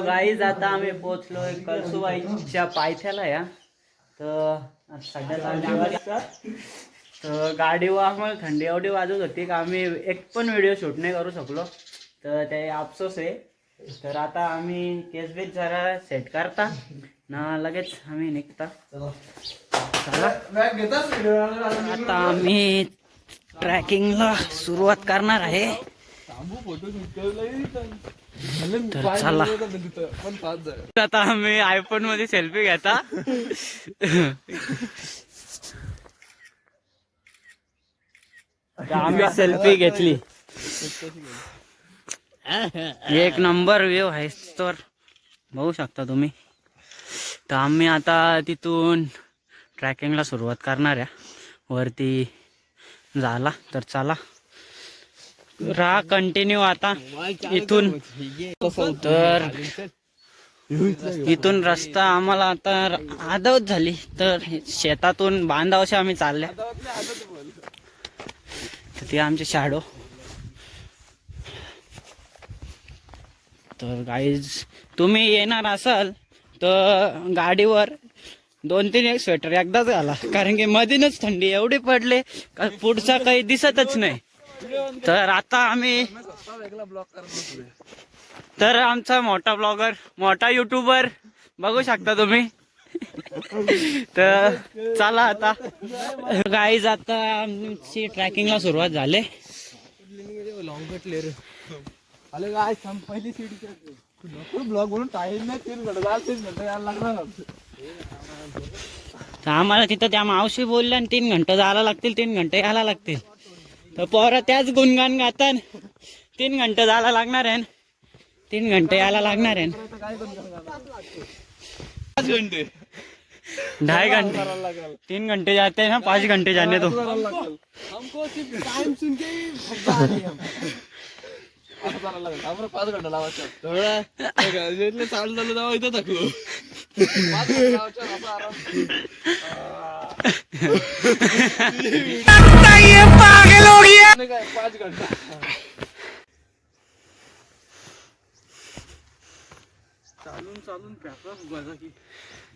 Guys आता आम्ही पोहोचलोय कळसुबाईच्या पायथ्याला या. तर सध्या तर गाडीवर आम्हाला थंडी एवढी वाजत होती का आम्ही एक पण व्हिडिओ शूट नाही करू शकलो. तर ते अफसोस आहे. तर आता आम्ही केस बेस जरा सेट करता ना लगेच आम्ही निघता. चला आता आम्ही ट्रॅकिंगला सुरुवात करणार आहे. तर चला आता आम्ही आयफोन मध्ये सेल्फी घेता. आम्ही सेल्फी घेतली. एक नंबर व्ह्यू आहे तर बघू शकता तुम्ही. तर आम्ही आता तिथून ट्रॅकिंगला सुरुवात करणार आहे. वरती झाला तर चला राहा कंटिन्यू. आता इथून तर इथून रस्ता आम्हाला आता आदत झाली तर शेतातून बांधावशी आम्ही चालल्या. तर ते आमचे शॅडो. तर गाईज तुम्ही येणार असाल तर गाडीवर 2-3 एक स्वेटर एकदाच घाला, कारण की मधीनच थंडी एवढी पडले का पुढचा काही दिसतच नाही. तर आता आम्ही तर आमचा मोठा ब्लॉगर मोठा युट्यूबर बघू शकता तुम्ही. तर चला आता गाईज आता आमची ट्रॅकिंगला सुरुवात झाली. पहिली सीट ब्लॉग म्हणून टाइम नाही 3 घंटे यायला लागणार. तर आम्हाला तिथं त्या मावशी बोलल्या 3 घंटे जायला लागतील 3 घंटे यायला लागतील. तर पोरं त्याच गुणगान गातात 3 घंटे जायला लागणार आहे 3 घंटे यायला लागणार आहे. 5 घंटे 2.5 घंटे 3 घंटे जाते हैं 5 घंटे जाने दो. हमको सिर्फ टाइम सुन के 5 घंटा लावायचं चालू जाऊ इथं टाकलो. चालून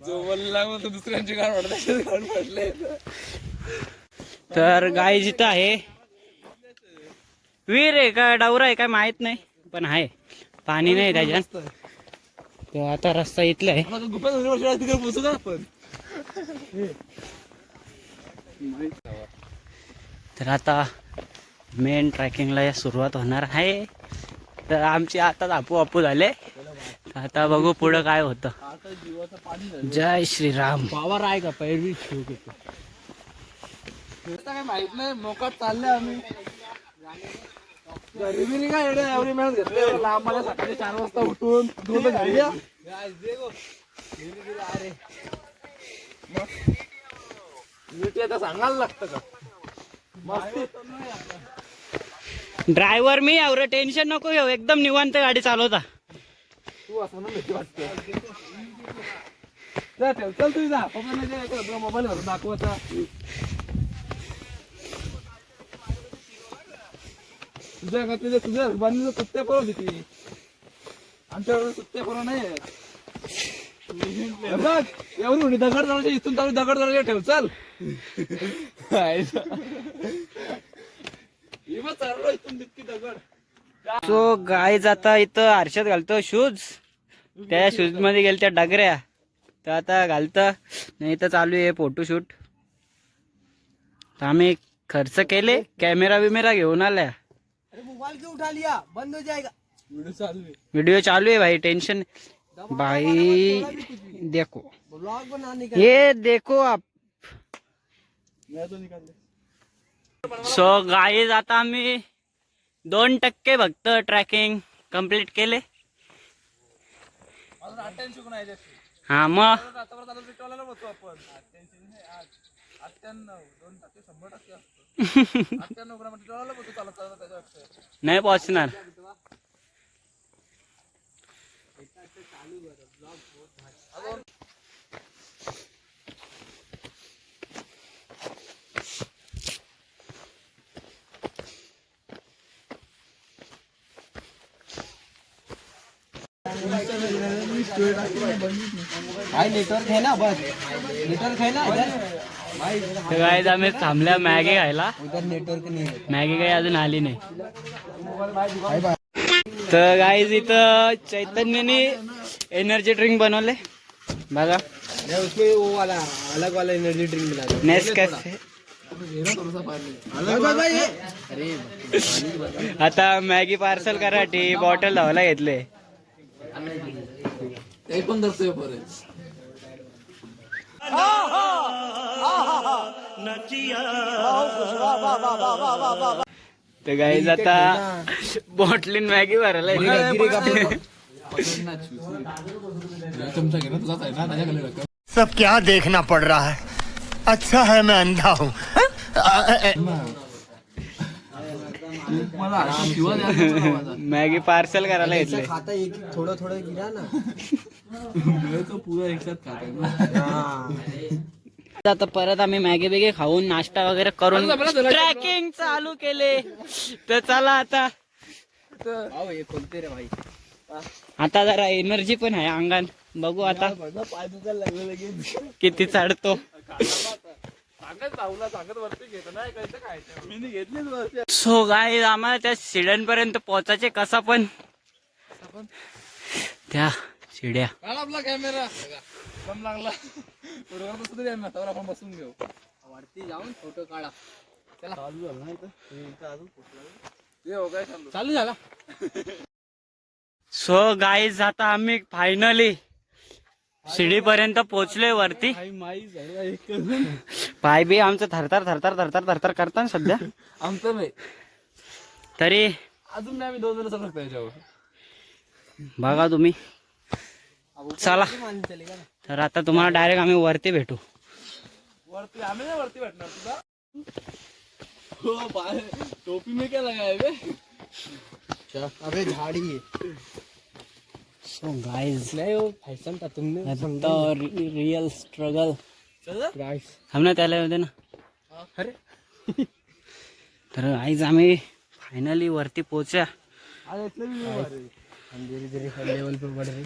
जो बोलला तो दुसऱ्यांची गाड पडले. तर गाय जिथं आहे विहीर आहे का डवरा आहे काय माहित नाही पण आहे पाणी नाही त्याच्यात. तर आता रस्ता इथला आहे. तर आता मेन ट्रॅकिंगला सुरुवात होणार आहे. तर आमची आता आपू झाले. आता बघू पुढं काय होतं. जय श्रीराम. पावर आहे का पैरवी काय माहित नाही. मोकाट चालले आम्ही. गरीबी काय एवढी मेहनत घेतली आम्हाला. सकाळी 4 वाजता उठून दूध घालली. आता सांगायला लागतं का. ड्रायव्हर मी एवढं टेन्शन नको घेऊ. एकदम निवांत गाडी चालवता. तू असं ना भीती वाटते. चल तू जा पप्पा मोबाईल वर दाखवता. तुझ्या बांधून कुत्त्या परव देते. आमच्याकडे कुत्त्या परव नाही. एवढी होणी दगड जाण्याच्या इथून चालू दगड जाण्याच्या ठेव. चल सो गाय जाता इथं आरशात घालतो शूज. त्या शूज मध्ये गेल त्या डगऱ्या. तर आता घालतं नाही तर चालू आहे फोटोशूट. तर आम्ही खर्च केले. कॅमेरा बिमेरा घेऊन आल्या. मोबाइल क्यों उठा लिया बंद हो जाएगा. वीडियो चालू है भाई. टेंशन भाई. देखो ब्लॉग बनाने का ये देखो आप. सो गाईज आता आम्ही 2% फक्त ट्रॅकिंग कंप्लीट केले. हा मग नाही पोहोचणार. नेटवर्क है ना बस नेटवर्क है ना तर गाईज आम्ही थांबल्या मॅगी खायला. उधर नेटवर्क नहीं है. मॅगी काही अजून आली नाही. तर गाईज इथं चैतन्यने एनर्जी ड्रिंक बनवले बघा. उसमें वो वाला अलग वाला एनर्जी ड्रिंक मिला नेसकॅफे. आता मॅगी पार्सल कराठी बॉटल धावायला घेतले. पण धरतोय बरं. तर गाईज आता बॉटलीन मॅगी भरायला सब क्या देखना पड़ रहा है. अच्छा है मैं अंधा हूँ. मॅगी पार्सल करायला घेतले. खाता एक थोडं थोडं गिरा ना. तो पूरा एक साथ आता परत आम्ही मॅगी बेगी खाऊन नाश्ता वगैरे करून ट्रॅकिंग चालू केले. तर चला आता खोलते रे भाई. आता जरा एनर्जी पण आहे अंगात. बघू आता किती चढतो. सो गाईज आम्हाला त्या शिड्यांपर्यंत पोहोचायचे कसा पण त्या शिड्या. आपला कॅमेरा कम लागला आपण बसून घेऊ. वरती जाऊन फोटो काढा. चला चालू झाला. सो गाईज आता आम्ही फायनली शिडीपर्यंत पोहोचलोय वरती. पाय बी आमचं थरथर थरथर थरथर थरथर करतात सध्या. आमचं नाही तरी अजून नाही. आम्ही 2 जण चालू शकतो याच्यावर. बघा तुम्ही. चला तर आता तुम्हाला डायरेक्ट आम्ही वरती भेटू. वरती आम्ही नाही वरती भेटणार तुला. हो पाय टोपी में क्या लगाया बे. अबे झाड़ी है. सो गाइस नहीं वो फैशन था तुमने तो रियल स्ट्रगल गाइस हमने त्याला होते ना. अरे तर गाइस आम्ही फायनली वरती पोहोचल्या. आज इतने भी हम धीरे धीरे लेवल पे बढ़ रहे.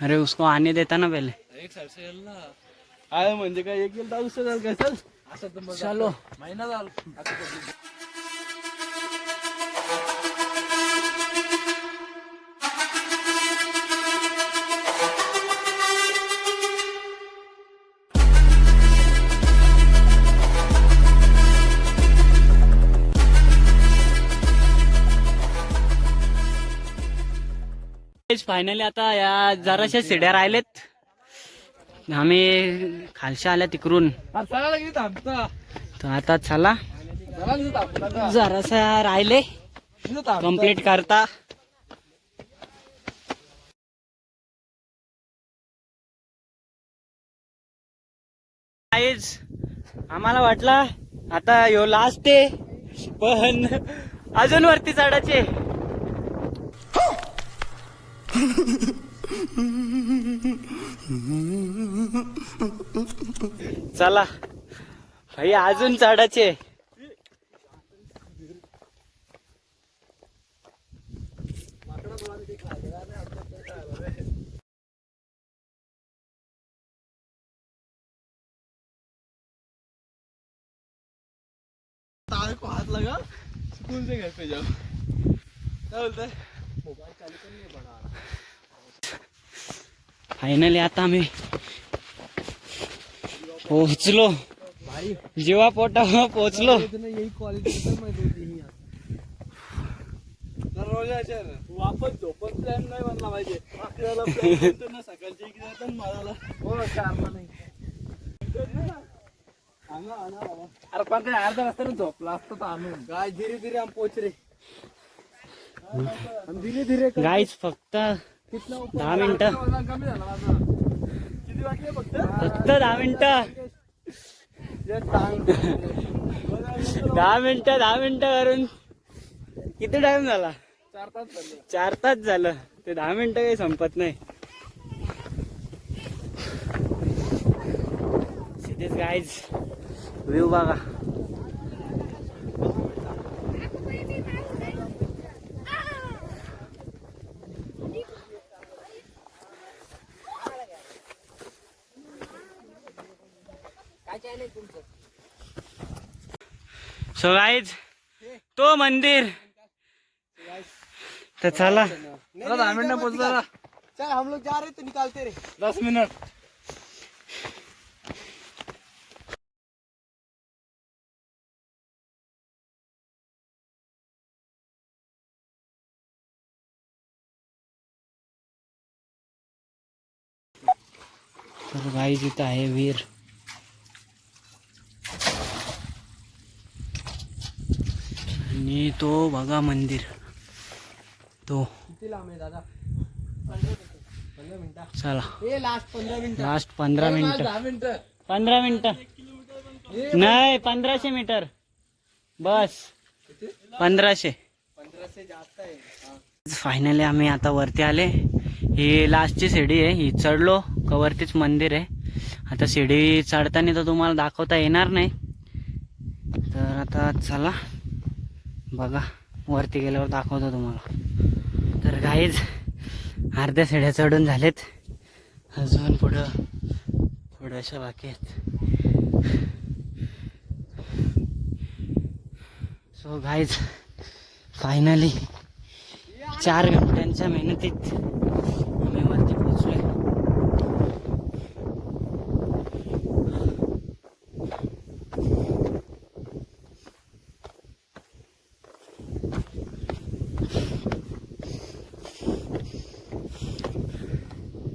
अरे उसको आने देता ना पहले. एक साइड से चल ना. आय म्हणजे काय एक गेल दुसरं झालं काय. चल असं तर चलो महिना झाला. फायनली आता या जराशा शिड्या राहिलेत. आम्ही खालच्या आल्या तिकडून. तर आता चला जरासा राहिले कंप्लीट करता. आम्हाला वाटला आता यो लास्ट आहे पण अजून वरती चढायचे. चला भाई अजून चढायचे. तार को हाथ लगा सुकून से घर पे जाओ. क्या बोलता है. मोबाइल चालू कर नहीं बना. फायनली आता आम्ही पोहोचलो. जीवा पोटा पोहोचलो. यही क्वालिटी दररोजा वापस झोपत प्लॅन नाही बनला पाहिजे. आपल्याला प्लॅन ना सकाळची इकडे मारायला. हो कारण नाही. अरे पण ते अर्धा रस्त्याने झोपला असतं तर आणून काय. धीरे धीरे हम पोहोच रे. धीरे धीरे गाईज फक्त 10 मिनिटं. कमी झाला माझा. किती वाटले फक्त 10 मिनिटं. 10 मिनिटं करून किती टाइम झाला. 4 तास झाले. 4 तास झालं. ते 10 मिनिटं काही संपत नाही. सिद्धेश गाईज व्ह्यू बघा. सो गाईज तो मंदिर तर चला 10 मिनट पोहोचला. चल हम लोग जा रहे तो निकालते रे. 10 मिनिट. तर गाईज इथं आहे वीर. आणि तो बघा मंदिर तो. किती लांब आहे दादा? चला ए लास्ट 15 मिनिट. लास्ट 15 मिनिटं. 10 मिनिटं. 15 मिनिटं नाही 1500 मीटर बस. 1500. 1500 जास्त आहे. फायनली आम्ही आता वरती आले. ही लास्टची शिडी आहे. ही चढलो का वरतीच मंदिर आहे. आता शिडी चढताना तर तुम्हाला दाखवता येणार नाही. तर आता चला बघा वरती गेल्यावर दाखवतो तुम्हाला. तर गाईज अर्ध्या शिड्या चढून झालेत. अजून पुढं थोड्याशा बाकी आहेत. सो गाईज फायनली 4 घंट्यांच्या मेहनतीत आम्ही वरती पोहोचलोय.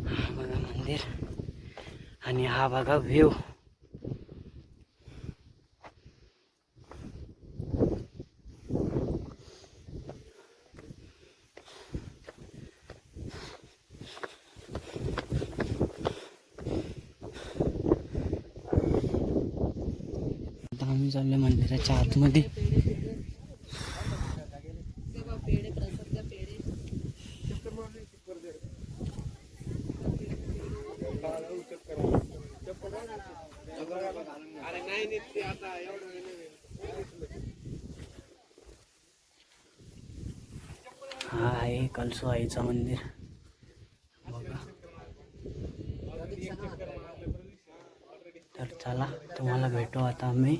हा बघा मंदिर आणि हा बघा व्ह्यू. आता आम्ही चाललोय मंदिराच्या आतमध्ये. हा आहे कळसूबाईचं मंदिर बघा. तर चला तुम्हाला भेटू आता आम्ही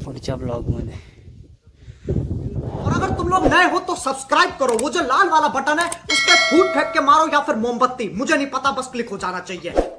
पुढच्या ब्लॉगमध्ये. और अगर तुम लोग नए हो तो सब्सक्राइब करो. वो जो लाल वाला बटन है उस पर फूट फेंक के मारो या फिर मोमबत्ती, मुझे नहीं पता, बस क्लिक हो जाना चाहिए.